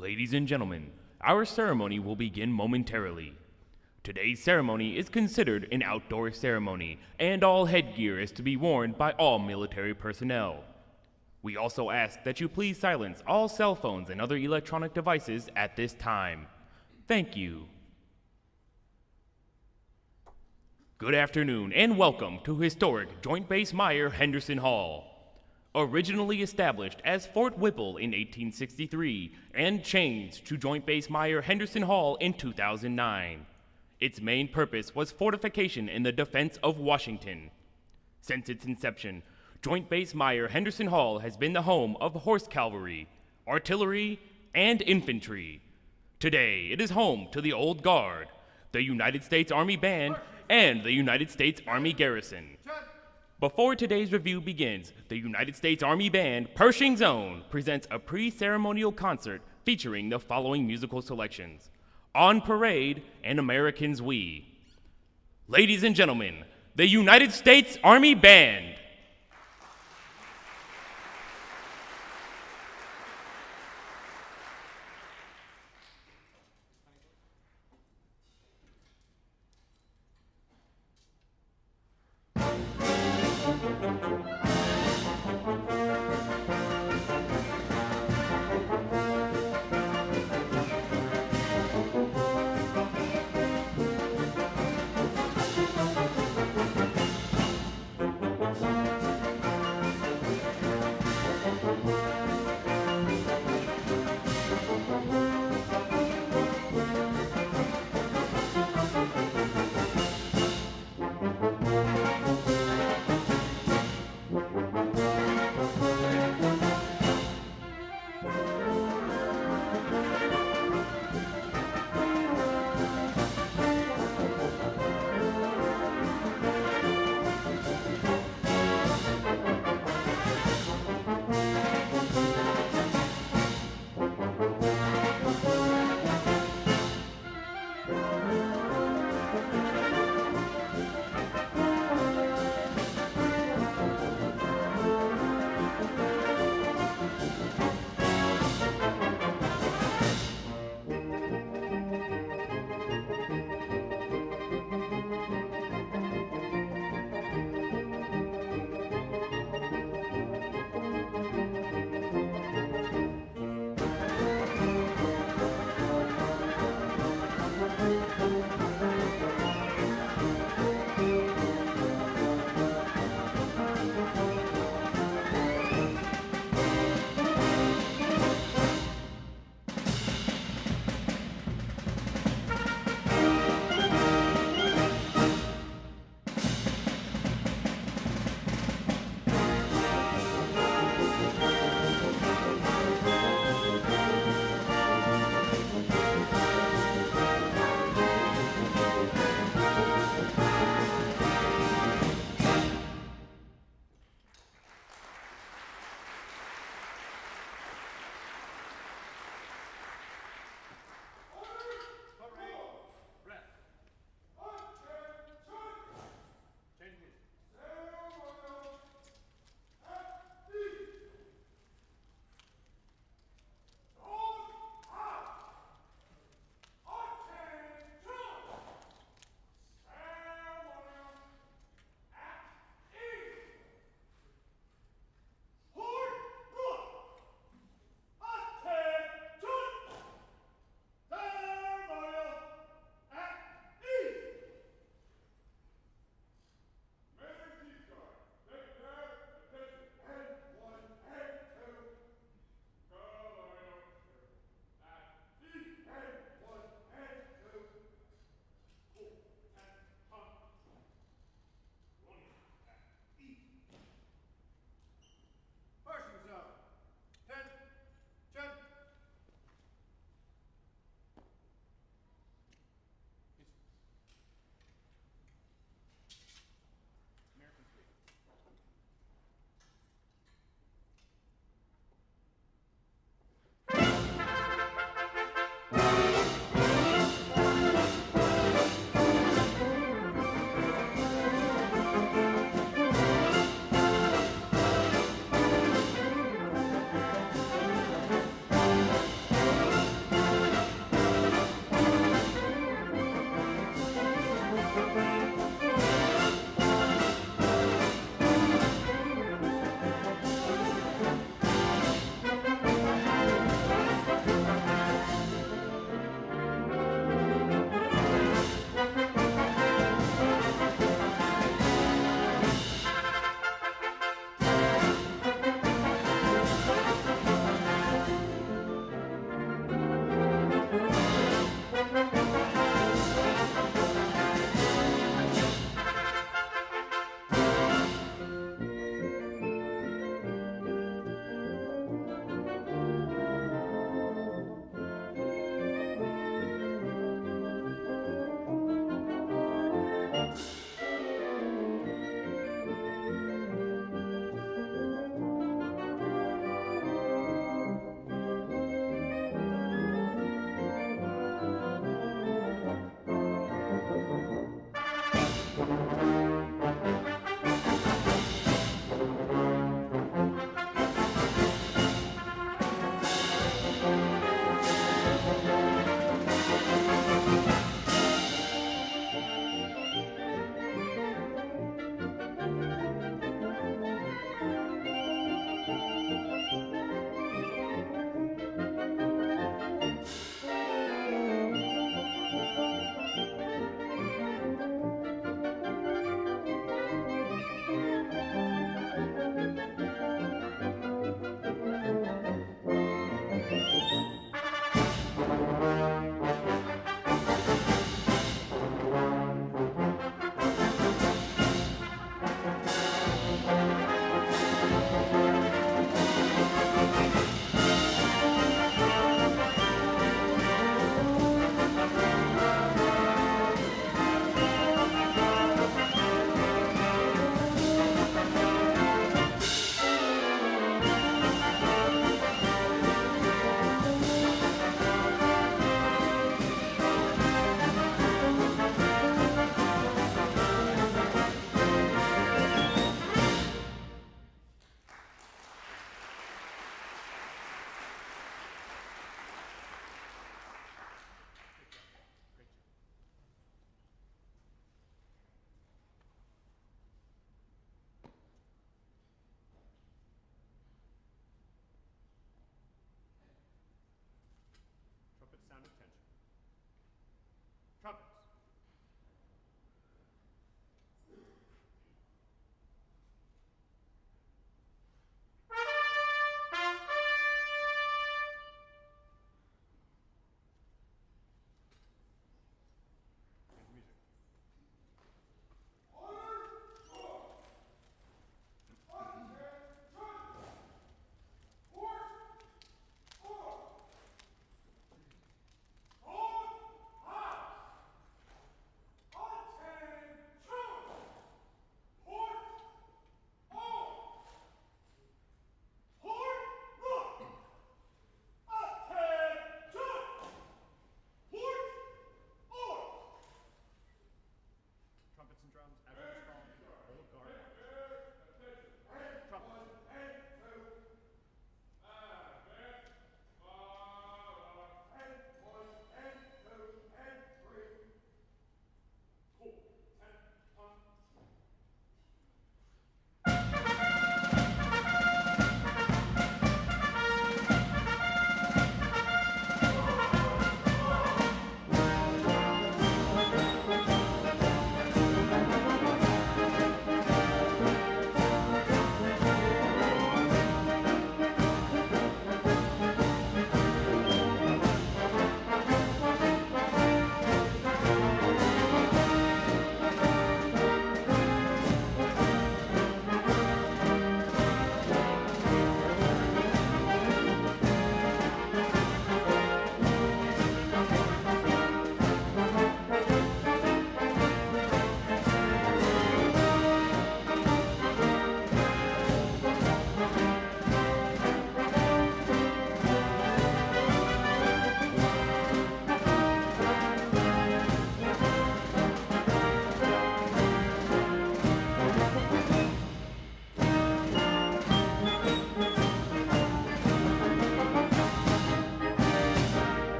Ladies and gentlemen, our ceremony will begin momentarily. Today's ceremony is considered an outdoor ceremony, and all headgear is to be worn by all military personnel. We also ask that you please silence all cell phones and other electronic devices at this time. Thank you. Good afternoon and welcome to historic Joint Base Myer-Henderson Hall. Originally established as Fort Whipple in 1863 and changed to Joint Base Myer-Henderson Hall in 2009. Its main purpose was fortification in the defense of Washington. Since its inception, Joint Base Myer-Henderson Hall has been the home of horse cavalry, artillery, and infantry. Today, it is home to the Old Guard, the United States Army Band, and the United States Army Garrison. Before today's review begins, the United States Army Band, Pershing's Own, presents a pre-ceremonial concert featuring the following musical selections: On Parade and Americans We. Ladies and gentlemen, the United States Army Band.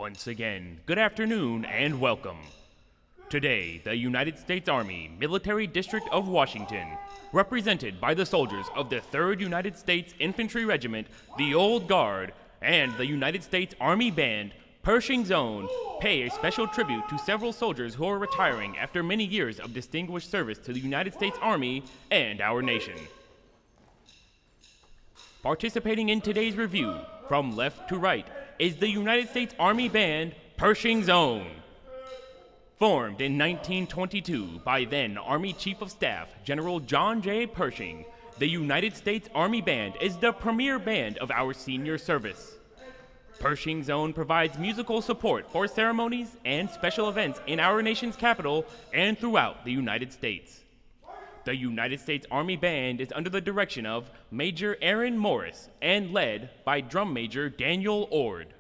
Once again, good afternoon and welcome. Today, the United States Army Military District of Washington, represented by the soldiers of the 3rd United States Infantry Regiment, the Old Guard, and the United States Army Band, Pershing's Own, pay a special tribute to several soldiers who are retiring after many years of distinguished service to the United States Army and our nation. Participating in today's review, from left to right, is the United States Army Band, Pershing's Own. Formed in 1922 by then Army Chief of Staff General John J. Pershing, the United States Army Band is the premier band of our senior service. Pershing's Own provides musical support for ceremonies and special events in our nation's capital and throughout the United States. The United States Army Band is under the direction of Major Aaron Morris and led by Drum Major Daniel Ord.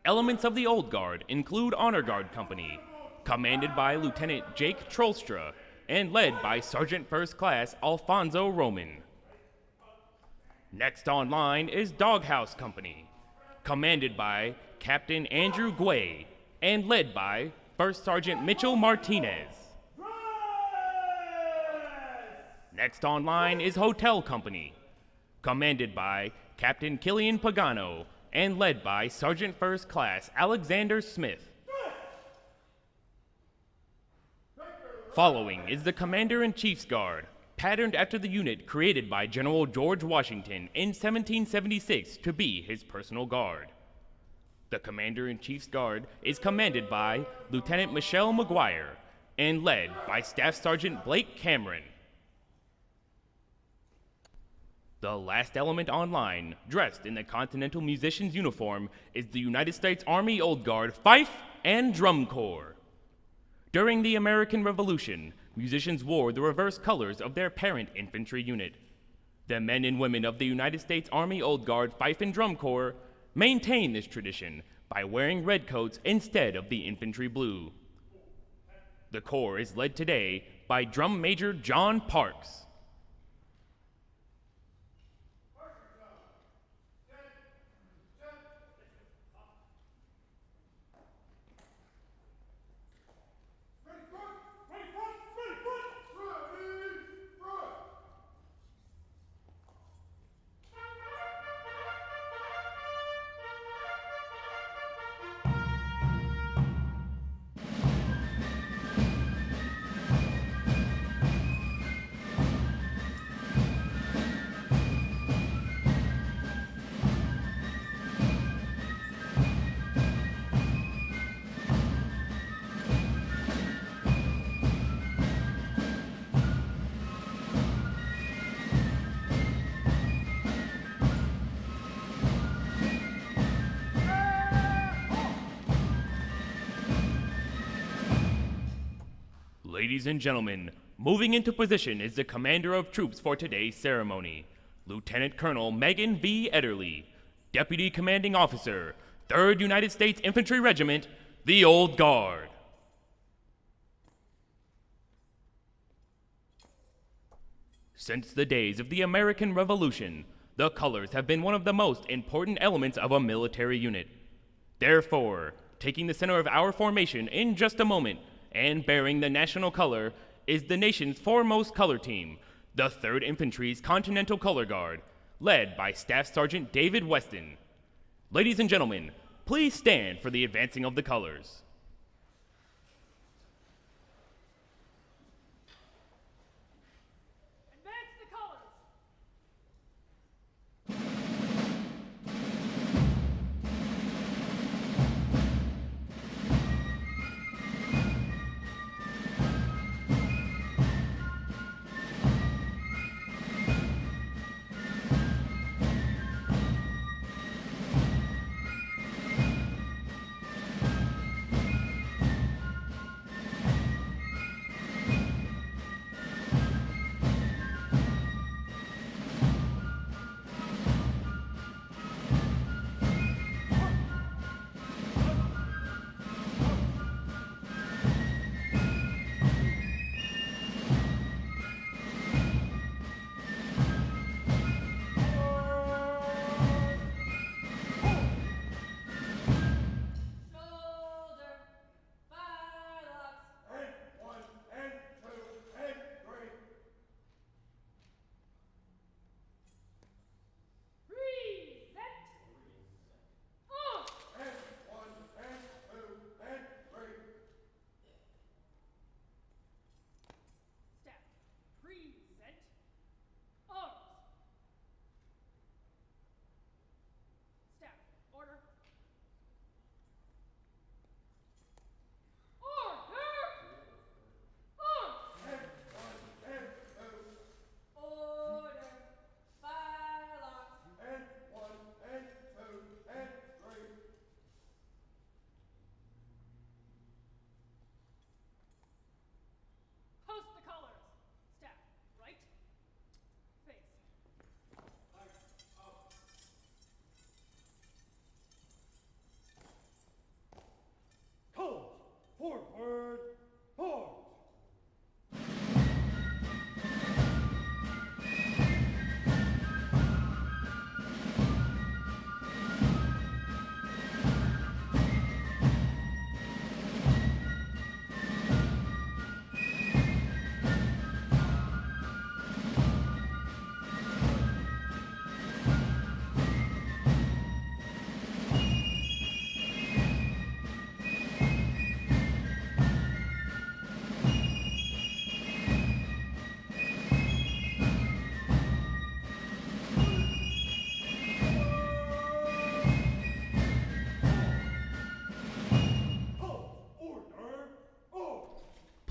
Elements of the Old Guard include Honor Guard Company, commanded by Lieutenant Jake Trollstra and led by Sergeant First Class Alfonso Roman. Next on line is Doghouse Company, commanded by Captain Andrew Guay and led by First Sergeant Mitchell Martinez. Next on line is Hotel Company, commanded by Captain Killian Pagano and led by Sergeant First Class Alexander Smith. Following is the Commander-in-Chief's Guard, patterned after the unit created by General George Washington in 1776 to be his personal guard. The Commander-in-Chief's Guard is commanded by Lieutenant Michelle McGuire and led by Staff Sergeant Blake Cameron. The last element online, dressed in the Continental Musician's uniform, is the United States Army Old Guard Fife and Drum Corps. During the American Revolution, musicians wore the reverse colors of their parent infantry unit. The men and women of the United States Army Old Guard Fife and Drum Corps maintain this tradition by wearing red coats instead of the infantry blue. The Corps is led today by Drum Major John Parks. Ladies and gentlemen, moving into position is the commander of troops for today's ceremony, Lieutenant Colonel Megan V. Ederle, Deputy Commanding Officer, 3rd United States Infantry Regiment, the Old Guard. Since the days of the American Revolution, the colors have been one of the most important elements of a military unit. Therefore, taking the center of our formation in just a moment, and bearing the national color is the nation's foremost color team, the 3rd Infantry's Continental Color Guard, led by Staff Sergeant David Weston. Ladies and gentlemen, please stand for the advancing of the colors.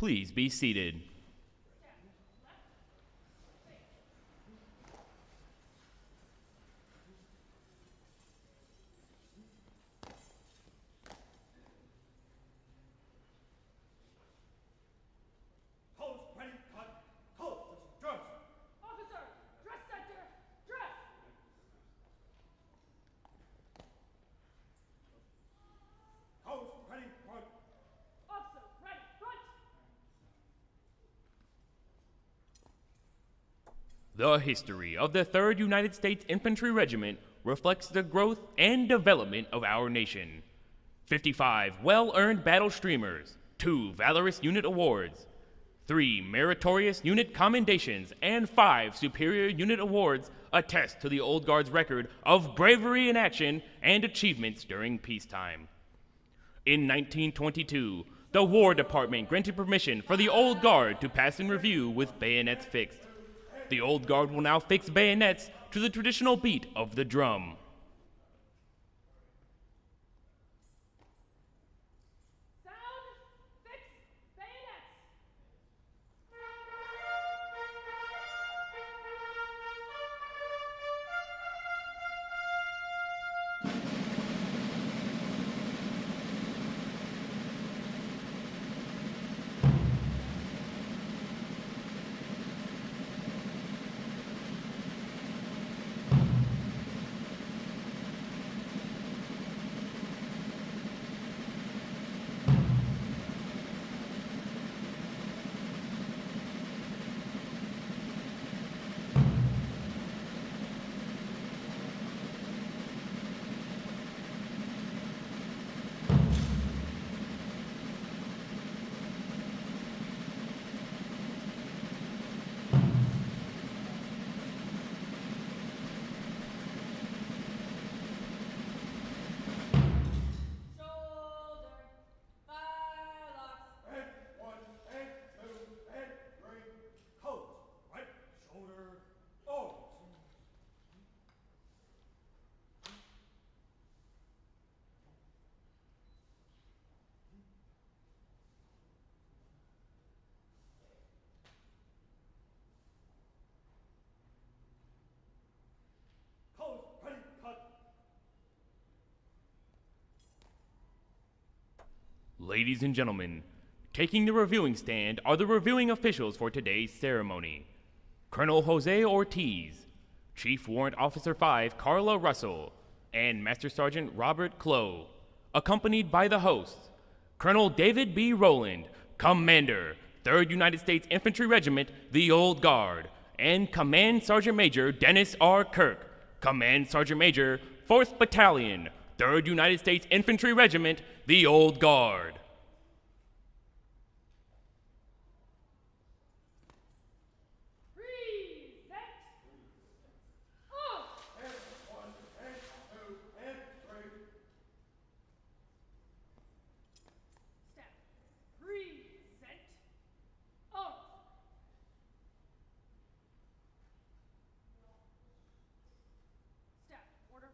Please be seated. The history of the 3rd United States Infantry Regiment reflects the growth and development of our nation. 55 well-earned battle streamers, 2 Valorous Unit Awards, 3 Meritorious Unit Commendations, and 5 Superior Unit Awards attest to the Old Guard's record of bravery in action and achievements during peacetime. In 1922, the War Department granted permission for the Old Guard to pass in review with bayonets fixed. The Old Guard will now fix bayonets to the traditional beat of the drum. Sound, fix, bayonets! Ladies and gentlemen, taking the reviewing stand are the reviewing officials for today's ceremony. Colonel Jose Ortiz, Chief Warrant Officer 5 Carla Russell, and Master Sergeant Robert Clough, accompanied by the hosts, Colonel David B. Rowland, Commander, 3rd United States Infantry Regiment, the Old Guard, and Command Sergeant Major Dennis R. Kirk, Command Sergeant Major, 4th Battalion, 3rd United States Infantry Regiment, the Old Guard. Order!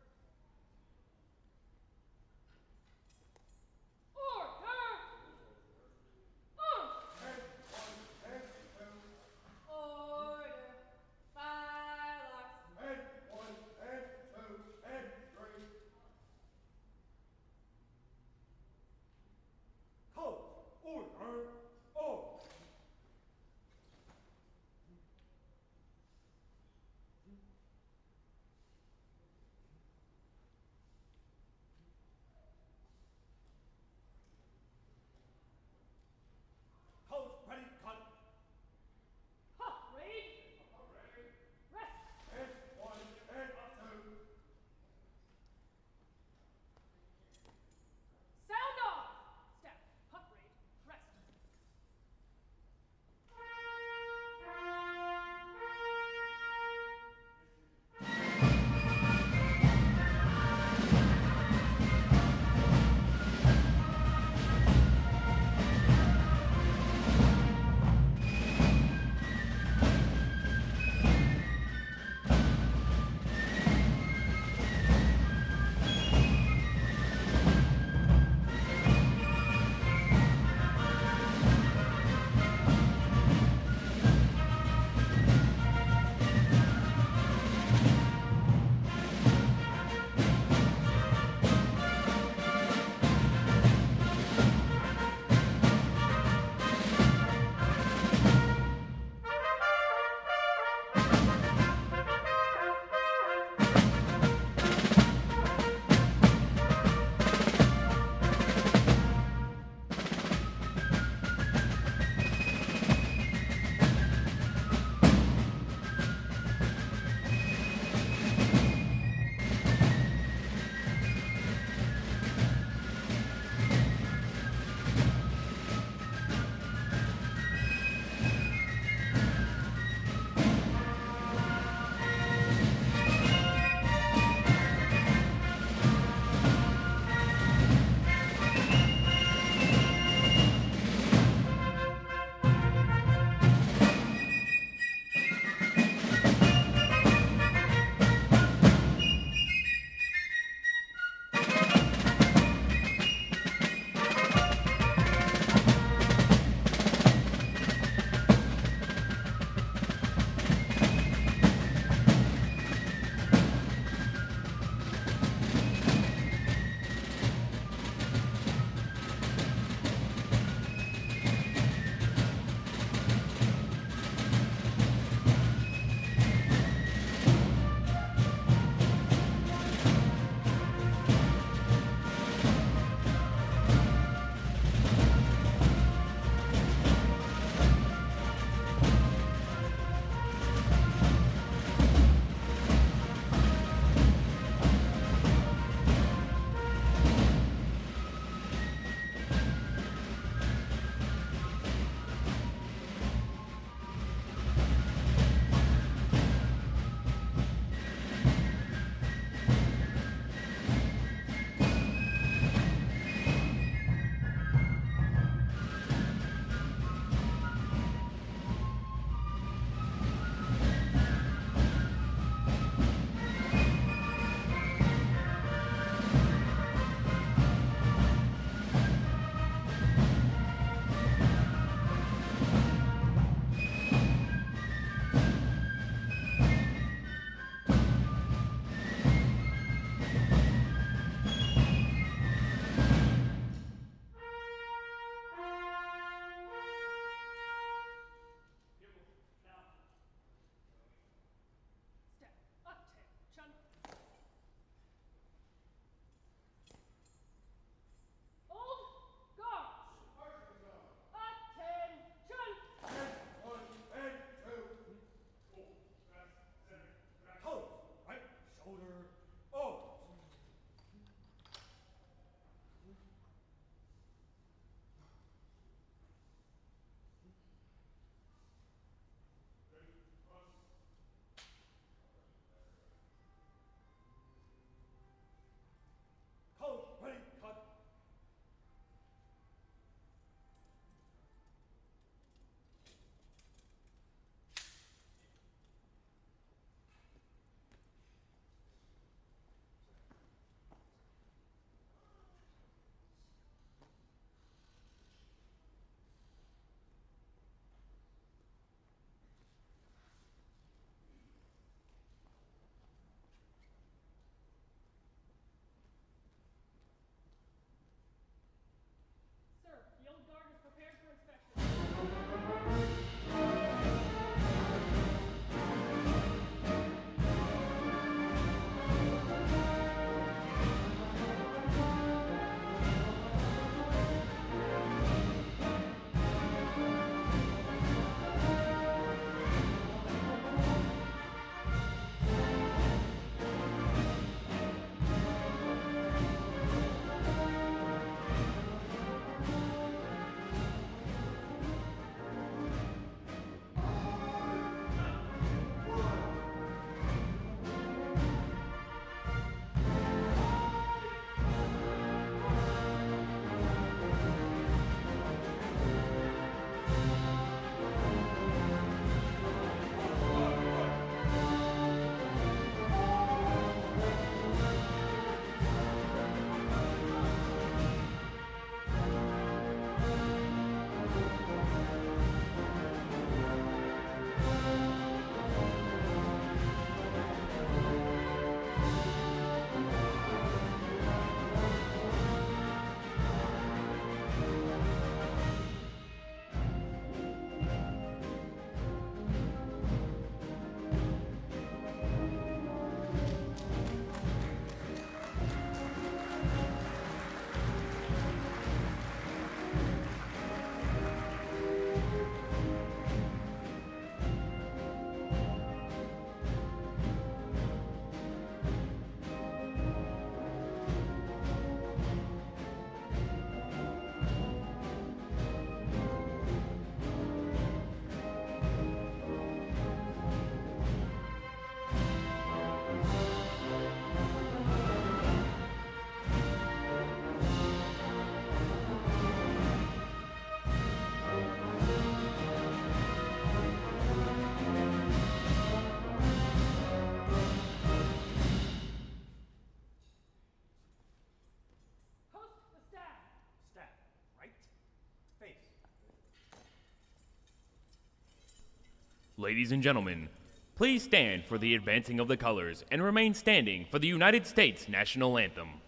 Ladies and gentlemen, please stand for the advancing of the colors and remain standing for the United States national anthem.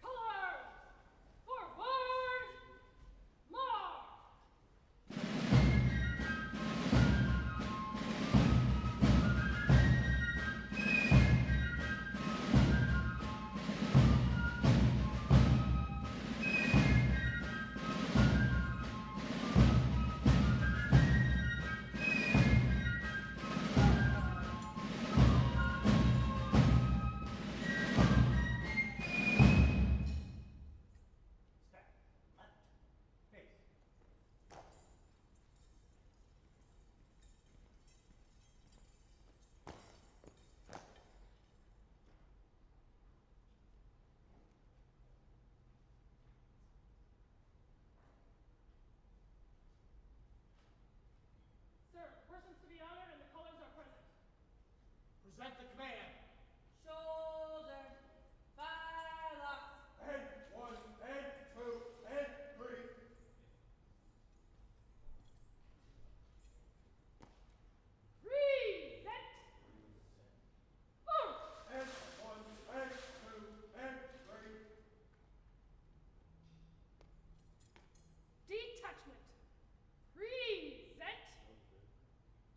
Colors! Forward! March! Sir, persons to be honored and the colors are present. Present the command. Shoulder, fire, And one, and two, and three. present. March! And one, and two, and three. Detachment. Present.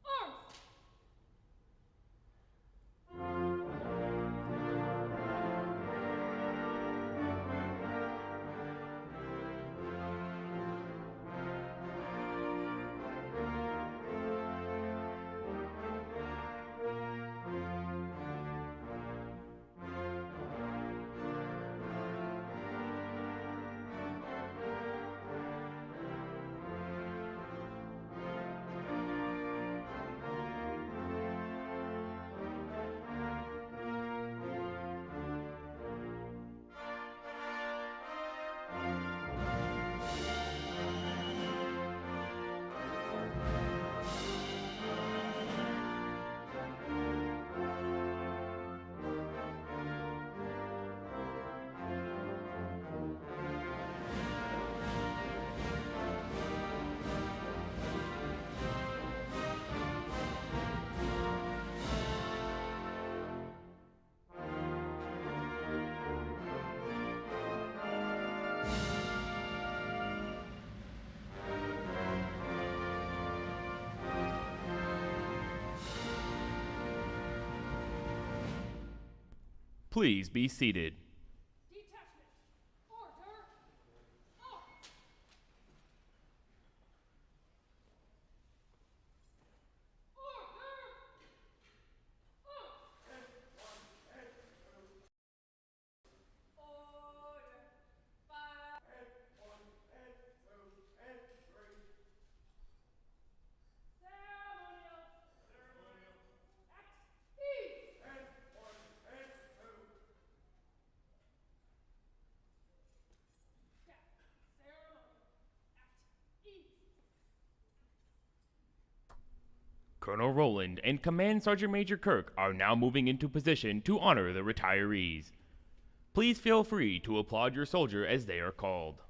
Arms. Please be seated. Detachment. Order. Arms. Order. Arms. Order. Fire. And one, and two, and three. Ceremonial. At ease. And one, and two. Step. Ceremonial. At ease. Colonel Rowland and Command Sergeant Major Kirk are now moving into position to honor the retirees. Please feel free to applaud your soldier as they are called.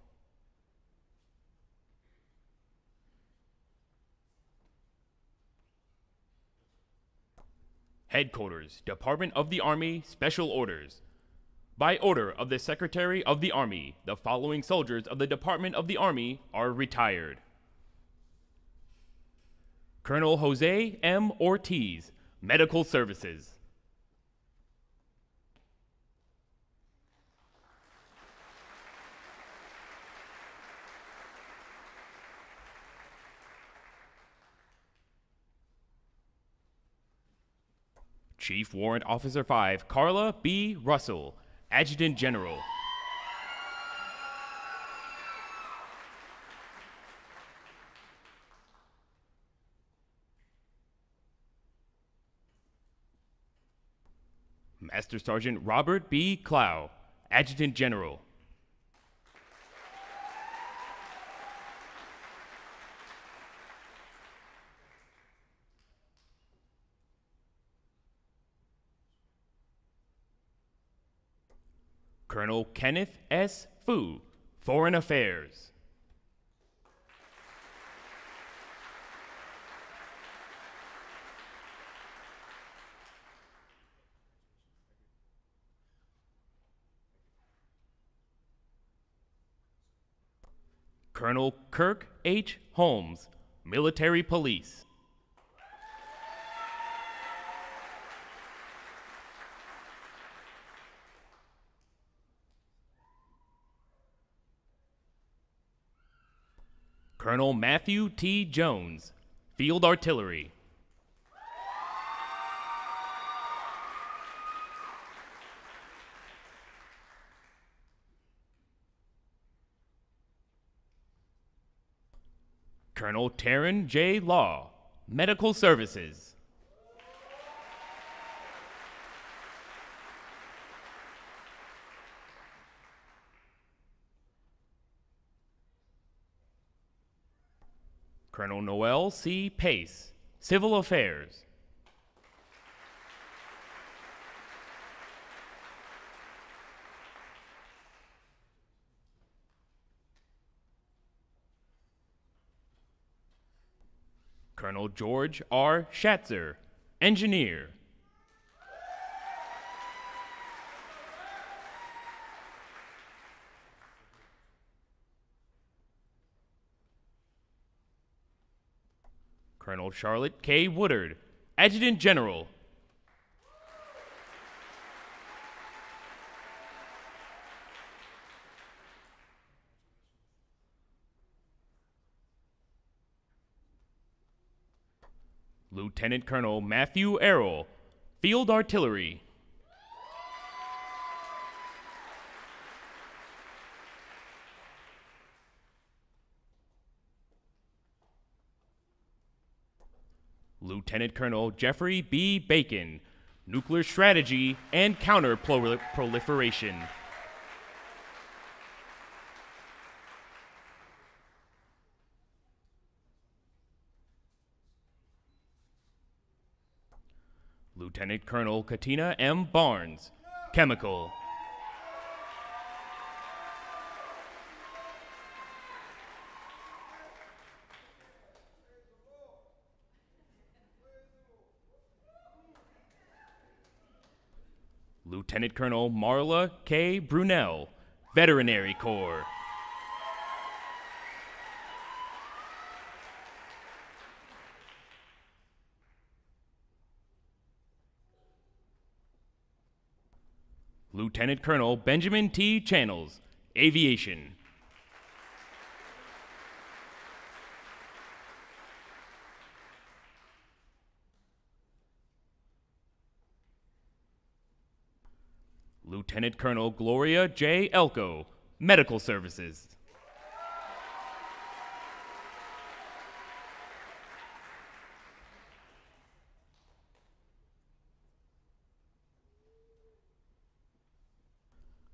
Headquarters, Department of the Army, Special Orders. By order of the Secretary of the Army, the following soldiers of the Department of the Army are retired. Colonel Jose M. Ortiz, Medical Services. Chief Warrant Officer 5, Carla B. Russell, Adjutant General. Master Sergeant Robert B. Clow, Adjutant General. Colonel Kenneth S. Fu, Foreign Affairs. Colonel Kirk H. Holmes, Military Police. Colonel Matthew T. Jones, Field Artillery. Colonel Taryn J. Law, Medical Services. Colonel Noel C. Pace, Civil Affairs. Colonel George R. Schatzer, Engineer. Colonel Charlotte K. Woodard, Adjutant General. Lieutenant Colonel Matthew Errol, Field Artillery. Lieutenant Colonel Jeffrey B. Bacon, Nuclear Strategy and Counter-Proliferation. Lieutenant Colonel Katina M. Barnes, Chemical. Lieutenant Colonel Marla K. Brunel, Veterinary Corps. Lieutenant Colonel Benjamin T. Channels, Aviation. Lieutenant Colonel Gloria J. Elko, Medical Services.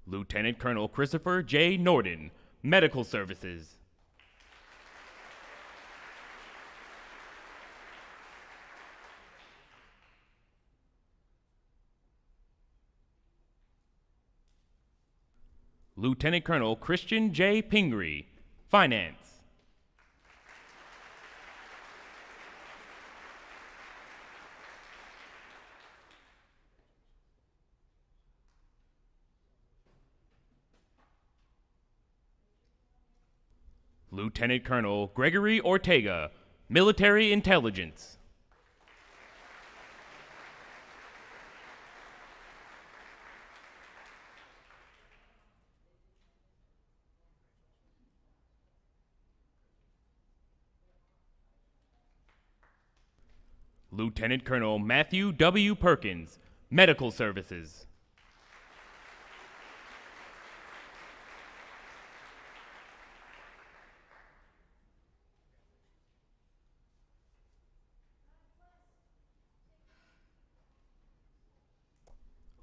Lieutenant Colonel Christopher J. Norden, Medical Services. Lieutenant Colonel Christian J. Pingree, Finance. Lieutenant Colonel Gregory Ortega, Military Intelligence. Lieutenant Colonel Matthew W. Perkins, Medical Services.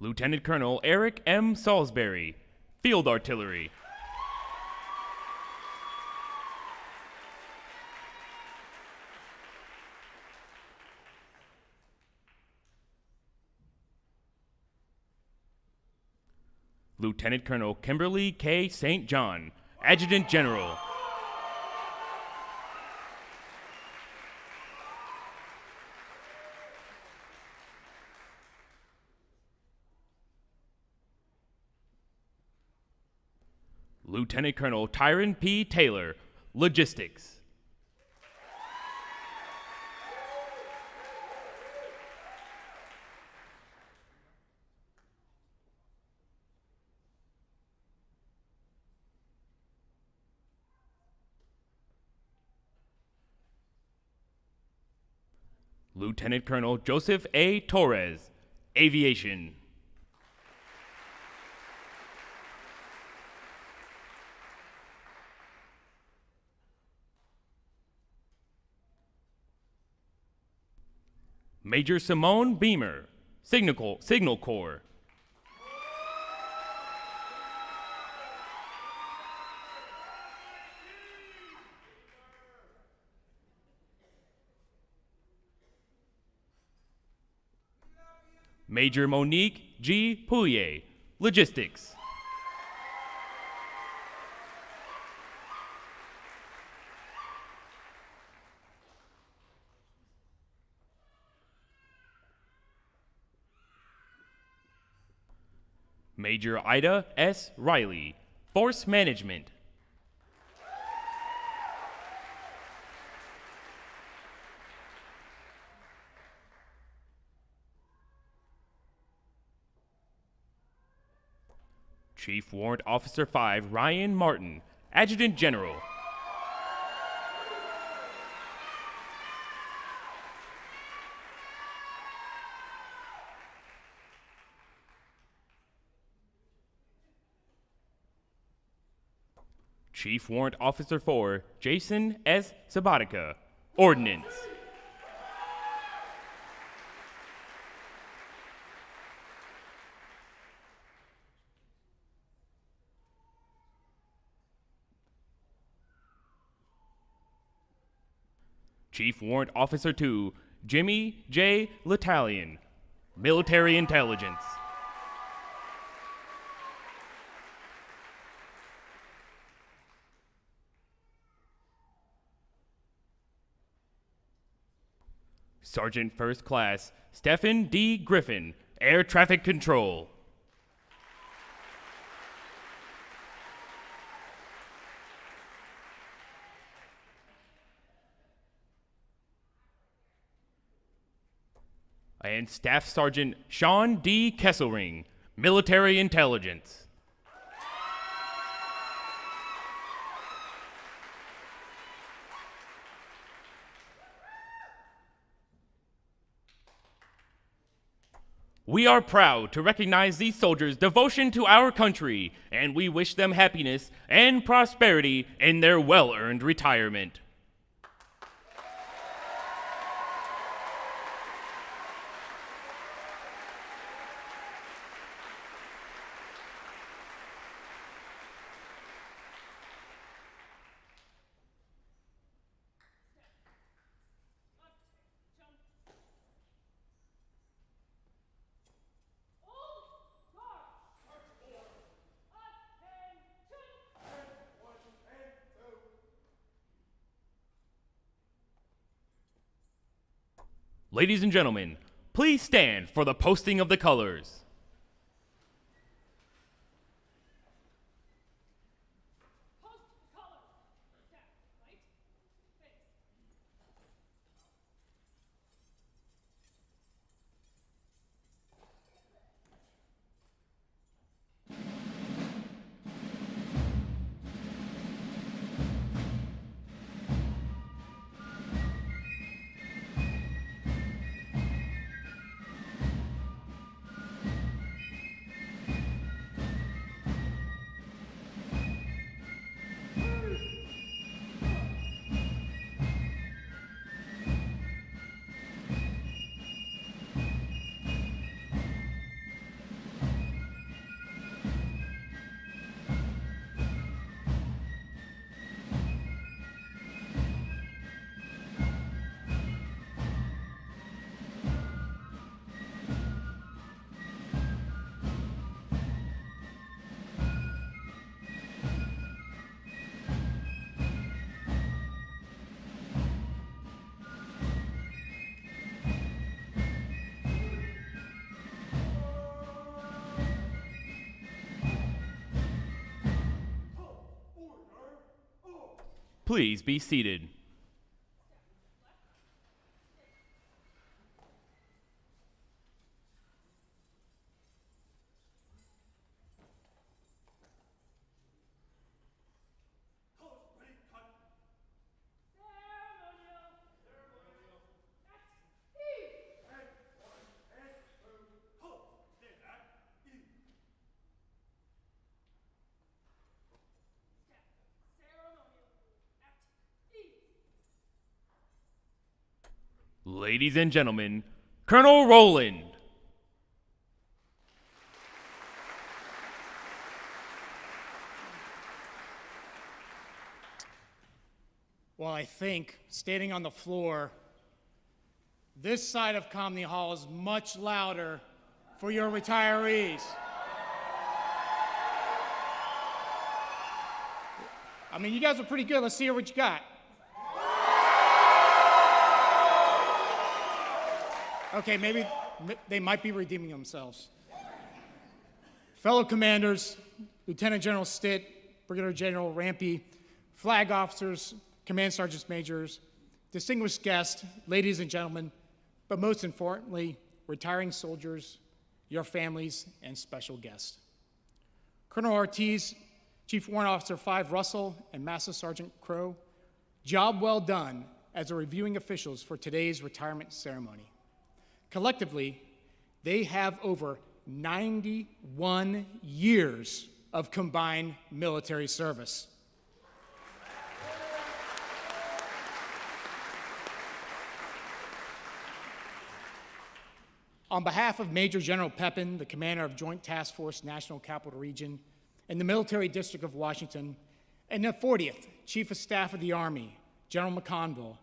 Lieutenant Colonel Eric M. Salisbury, Field Artillery. Lieutenant Colonel Kimberly K. St. John, Adjutant General. Lieutenant Colonel Tyron P. Taylor, Logistics. Lieutenant Colonel Joseph A. Torres, Aviation. Major Simone Beamer, Signal Corps. Major Monique G. Pouillet, Logistics. Major Ida S. Riley, Force Management. Chief Warrant Officer 5 Ryan Martin, Adjutant General. Chief Warrant Officer 4 Jason S. Sabatica, Ordnance. Chief Warrant Officer 2 Jimmy J. L'Italian, Military Intelligence. Sergeant First Class Stephen D. Griffin, Air Traffic Control. And Staff Sergeant Sean D. Kesselring, Military Intelligence. We are proud to recognize these soldiers' devotion to our country, and we wish them happiness and prosperity in their well-earned retirement. Ladies and gentlemen, please stand for the posting of the colors. Post the colors. Staff, right? Face. Please be seated. Colors ready, cut. Ceremonial. Act E. And one, and two, colors. Stand at ease. Step. Ceremonial. Act E. Ladies and gentlemen, Colonel Roland. Well, I think standing on the floor, this side of Conmy Hall is much louder for your retirees. I mean, you guys are pretty good. Let's see what you got. Okay, maybe they might be redeeming themselves. Fellow commanders, Lieutenant General Stitt, Brigadier General Rampey, flag officers, command sergeants majors, distinguished guests, ladies and gentlemen, but most importantly, retiring soldiers, your families, and special guests. Colonel Ortiz, Chief Warrant Officer 5 Russell, and Master Sergeant Crow, job well done as the reviewing officials for today's retirement ceremony. Collectively, they have over 91 years of combined military service. On behalf of Major General Pepin, the commander of Joint Task Force National Capital Region, and the Military District of Washington, and the 40th Chief of Staff of the Army, General McConville,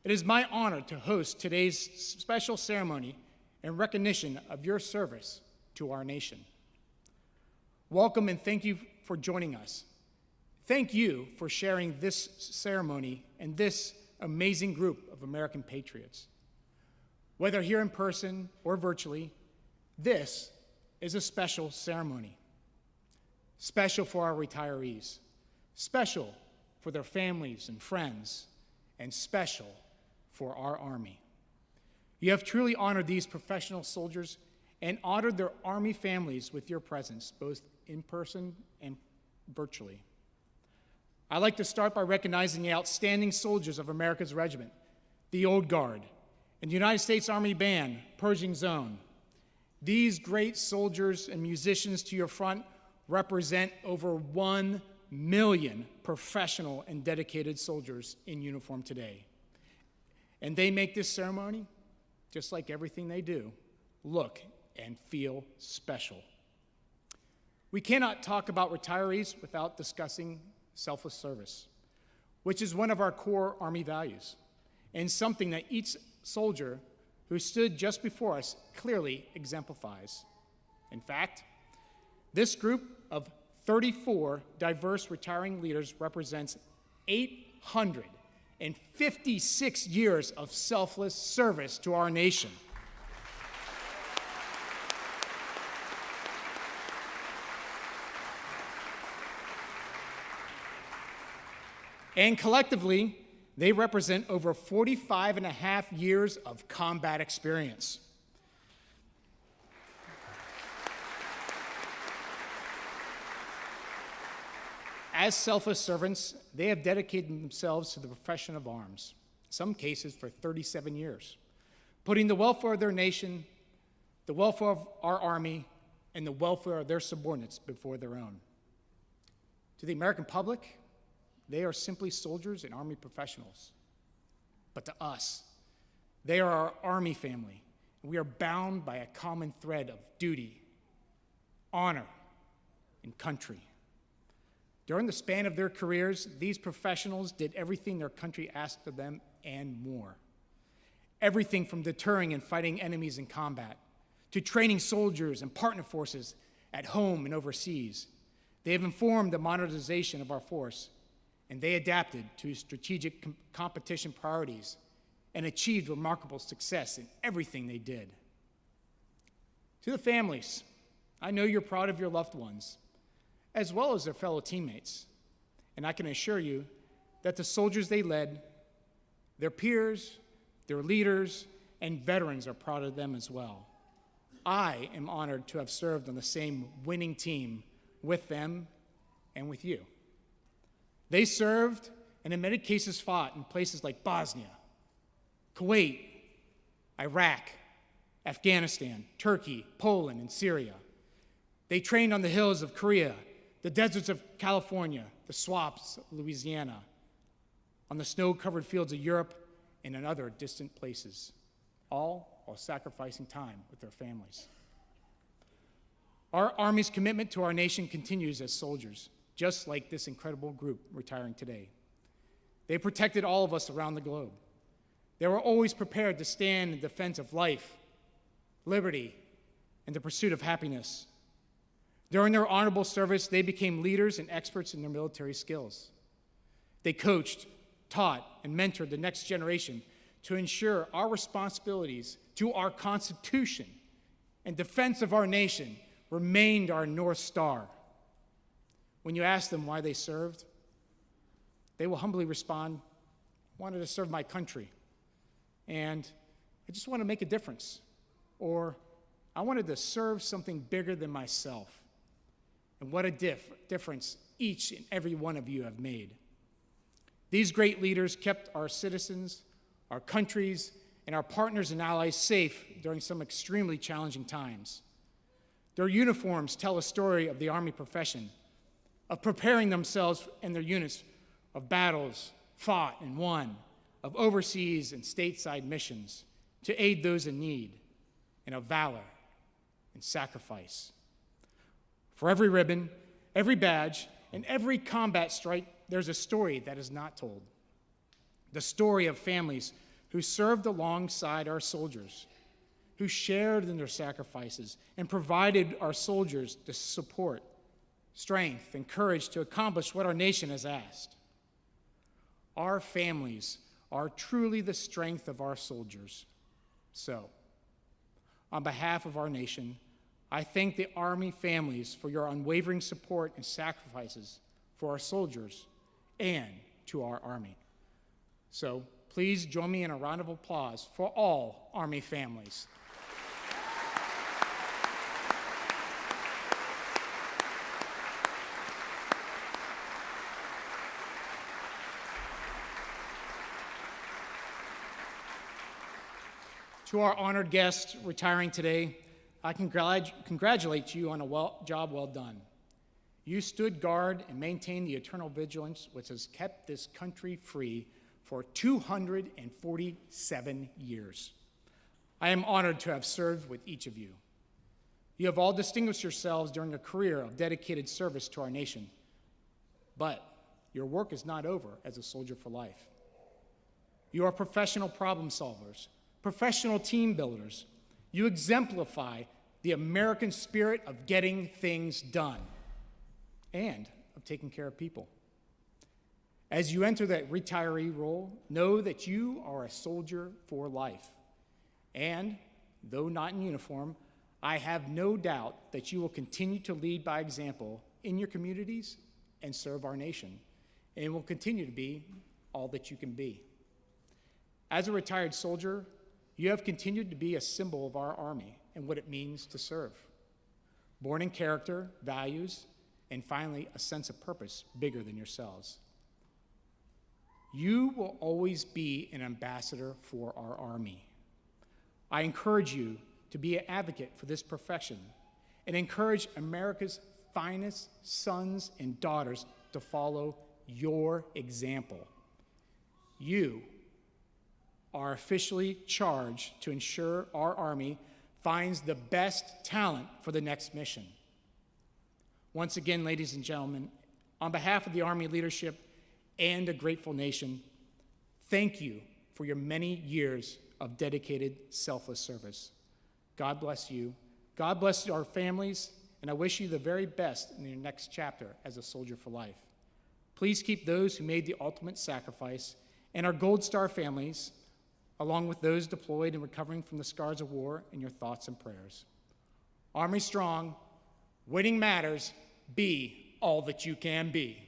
it is my honor to host today's special ceremony in recognition of your service to our nation. Welcome and thank you for joining us. Thank you for sharing this ceremony and this amazing group of American patriots. Whether here in person or virtually, this is a special ceremony. Special for our retirees, special for their families and friends, and special for our Army. You have truly honored these professional soldiers and honored their Army families with your presence, both in person and virtually. I'd like to start by recognizing the outstanding soldiers of America's regiment, the Old Guard, and the United States Army Band, Pershing Zone. These great soldiers and musicians to your front represent over 1 million professional and dedicated soldiers in uniform today. And they make this ceremony, just like everything they do, look and feel special. We cannot talk about retirees without discussing selfless service, which is one of our core Army values, and something that each soldier who stood just before us clearly exemplifies. In fact, this group of 34 diverse retiring leaders represents 856 years of selfless service to our nation. And collectively, they represent over 45 and a half years of combat experience. As selfless servants, they have dedicated themselves to the profession of arms, in some cases for 37 years, putting the welfare of their nation, the welfare of our Army, and the welfare of their subordinates before their own. To the American public, they are simply soldiers and Army professionals. But to us, they are our Army family, and we are bound by a common thread of duty, honor, and country. During the span of their careers, these professionals did everything their country asked of them and more. Everything from deterring and fighting enemies in combat, to training soldiers and partner forces at home and overseas. They have informed the modernization of our force, and they adapted to strategic competition priorities and achieved remarkable success in everything they did. To the families, I know you're proud of your loved ones, as well as their fellow teammates, and I can assure you that the soldiers they led, their peers, their leaders, and veterans are proud of them as well. I am honored to have served on the same winning team with them and with you. They served and in many cases fought in places like Bosnia, Kuwait, Iraq, Afghanistan, Turkey, Poland, and Syria. They trained on the hills of Korea, the deserts of California, the swamps of Louisiana, on the snow-covered fields of Europe, and in other distant places, all while sacrificing time with their families. Our Army's commitment to our nation continues as soldiers, just like this incredible group retiring today. They protected all of us around the globe. They were always prepared to stand in defense of life, liberty, and the pursuit of happiness. During their honorable service, they became leaders and experts in their military skills. They coached, taught, and mentored the next generation to ensure our responsibilities to our Constitution and defense of our nation remained our North Star. When you ask them why they served, they will humbly respond, I wanted to serve my country, and I just want to make a difference, or I wanted to serve something bigger than myself. And what a difference each and every one of you have made. These great leaders kept our citizens, our countries, and our partners and allies safe during some extremely challenging times. Their uniforms tell a story of the Army profession, of preparing themselves and their units, of battles fought and won, of overseas and stateside missions to aid those in need, and of valor and sacrifice. For every ribbon, every badge, and every combat stripe, there's a story that is not told. The story of families who served alongside our soldiers, who shared in their sacrifices and provided our soldiers the support, strength, and courage to accomplish what our nation has asked. Our families are truly the strength of our soldiers. So, on behalf of our nation, I thank the Army families for your unwavering support and sacrifices for our soldiers and to our Army. So, please join me in a round of applause for all Army families. To our honored guests retiring today, I congratulate you on a job well done. You stood guard and maintained the eternal vigilance which has kept this country free for 247 years. I am honored to have served with each of you. You have all distinguished yourselves during a career of dedicated service to our nation, but your work is not over as a soldier for life. You are professional problem solvers, professional team builders. You exemplify the American spirit of getting things done and of taking care of people. As you enter that retiree role, know that you are a soldier for life. And, though not in uniform, I have no doubt that you will continue to lead by example in your communities and serve our nation, and will continue to be all that you can be. As a retired soldier, you have continued to be a symbol of our Army and what it means to serve. Born in character, values, and finally, a sense of purpose bigger than yourselves. You will always be an ambassador for our Army. I encourage you to be an advocate for this profession and encourage America's finest sons and daughters to follow your example. You are officially charged to ensure our Army finds the best talent for the next mission. Once again, ladies and gentlemen, on behalf of the Army leadership and a grateful nation, thank you for your many years of dedicated, selfless service. God bless you. God bless our families, and I wish you the very best in your next chapter as a soldier for life. Please keep those who made the ultimate sacrifice and our Gold Star families, along with those deployed and recovering from the scars of war, in your thoughts and prayers. Army strong, winning matters, be all that you can be.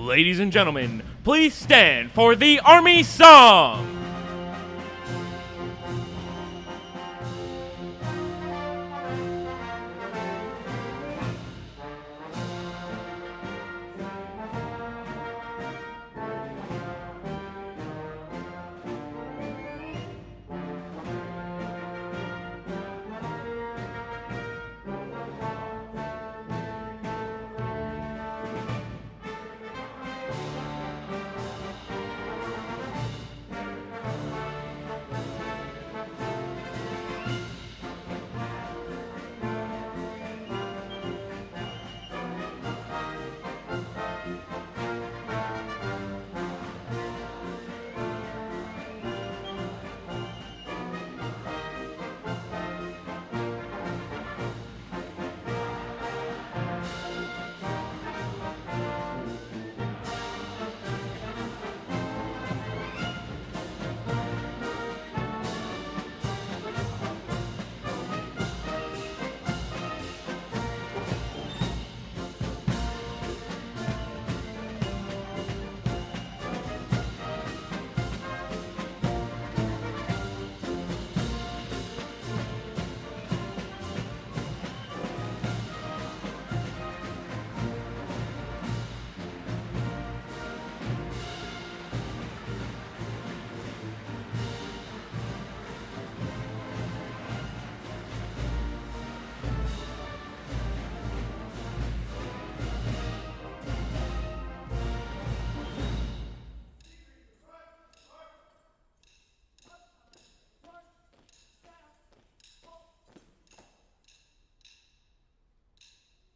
Ladies and gentlemen, please stand for the Army Song!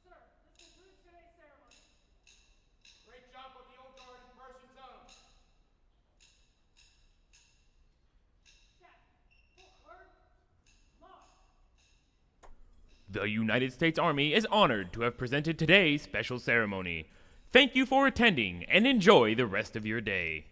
Sir, this concludes today's ceremony. Great job with the old guard and Persian zone. Staff, full alert, march. The United States Army is honored to have presented today's special ceremony. Thank you for attending and enjoy the rest of your day.